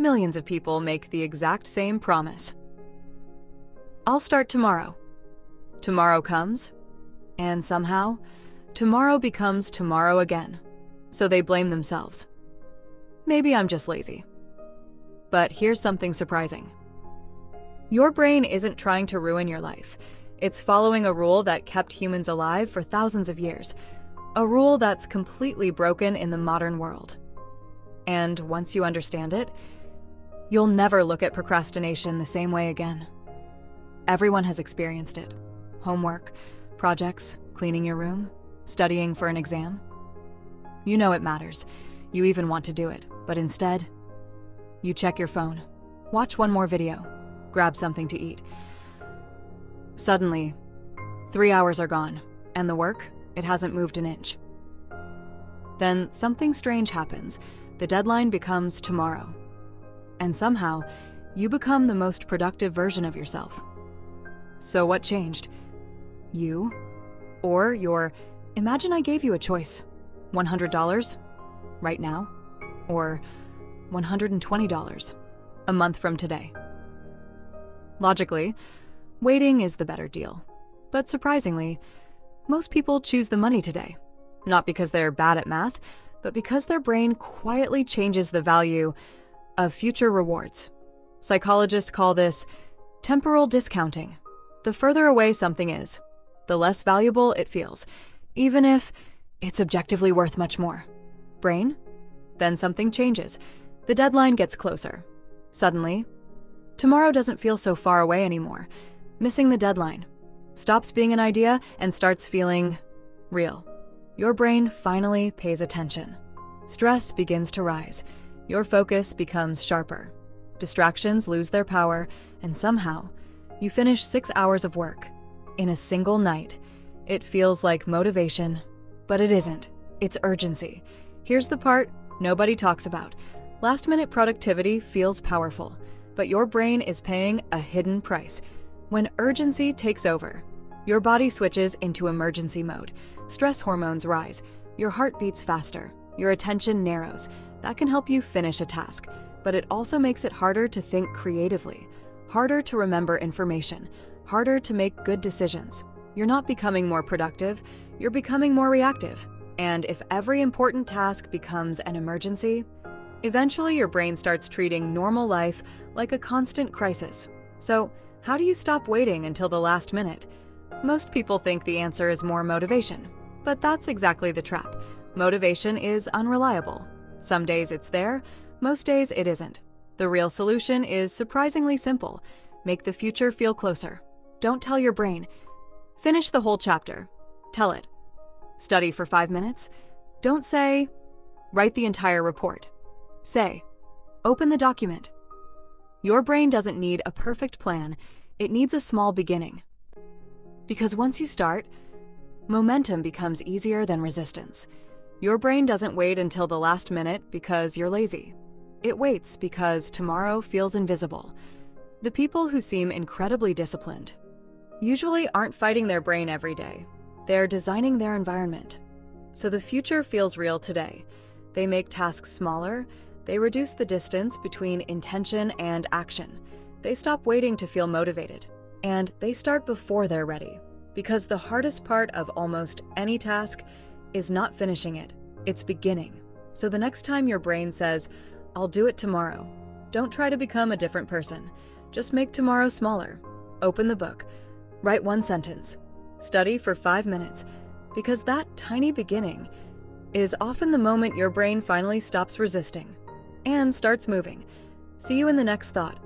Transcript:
millions of people make the exact same promise. I'll start tomorrow. Tomorrow comes, and somehow, tomorrow becomes tomorrow again. So they blame themselves. Maybe I'm just lazy. But here's something surprising. Your brain isn't trying to ruin your life. It's following a rule that kept humans alive for thousands of years. A rule that's completely broken in the modern world. And once you understand it, you'll never look at procrastination the same way again. Everyone has experienced it. Homework, projects, cleaning your room, studying for an exam. You know it matters. You even want to do it, but instead, you check your phone, watch one more video, grab something to eat. Suddenly, 3 hours are gone, and the work, it hasn't moved an inch. Then something strange happens. The deadline becomes tomorrow. And somehow, you become the most productive version of yourself. So what changed? You? Or imagine I gave you a choice. $100 right now, or $120 a month from today. Logically, waiting is the better deal. But surprisingly, most people choose the money today. Not because they're bad at math, but because their brain quietly changes the value of future rewards. Psychologists call this temporal discounting. The further away something is, the less valuable it feels, even if it's objectively worth much more. Brain? Then something changes. The deadline gets closer. Suddenly, tomorrow doesn't feel so far away anymore. Missing the deadline stops being an idea and starts feeling real. Your brain finally pays attention. Stress begins to rise. Your focus becomes sharper. Distractions lose their power, and somehow, you finish 6 hours of work in a single night. It feels like motivation, but it isn't. It's urgency. Here's the part nobody talks about. Last-minute productivity feels powerful, but your brain is paying a hidden price. When urgency takes over, your body switches into emergency mode. Stress hormones rise. Your heart beats faster. Your attention narrows. That can help you finish a task, but it also makes it harder to think creatively, harder to remember information, harder to make good decisions. You're not becoming more productive, you're becoming more reactive. And if every important task becomes an emergency, eventually your brain starts treating normal life like a constant crisis. So, how do you stop waiting until the last minute? Most people think the answer is more motivation, but that's exactly the trap. Motivation is unreliable. Some days it's there, most days it isn't. The real solution is surprisingly simple. Make the future feel closer. Don't tell your brain, finish the whole chapter. Tell it, study for 5 minutes. Don't say, write the entire report. Say, open the document. Your brain doesn't need a perfect plan, it needs a small beginning. Because once you start, momentum becomes easier than resistance. Your brain doesn't wait until the last minute because you're lazy. It waits because tomorrow feels invisible. The people who seem incredibly disciplined usually aren't fighting their brain every day. They're designing their environment. So the future feels real today. They make tasks smaller. They reduce the distance between intention and action. They stop waiting to feel motivated. And they start before they're ready. Because the hardest part of almost any task is not finishing it, it's beginning. So the next time your brain says, I'll do it tomorrow, don't try to become a different person. Just make tomorrow smaller. Open the book. Write 1 sentence. Study for 5 minutes. Because that tiny beginning is often the moment your brain finally stops resisting and starts moving. See you in the next thought.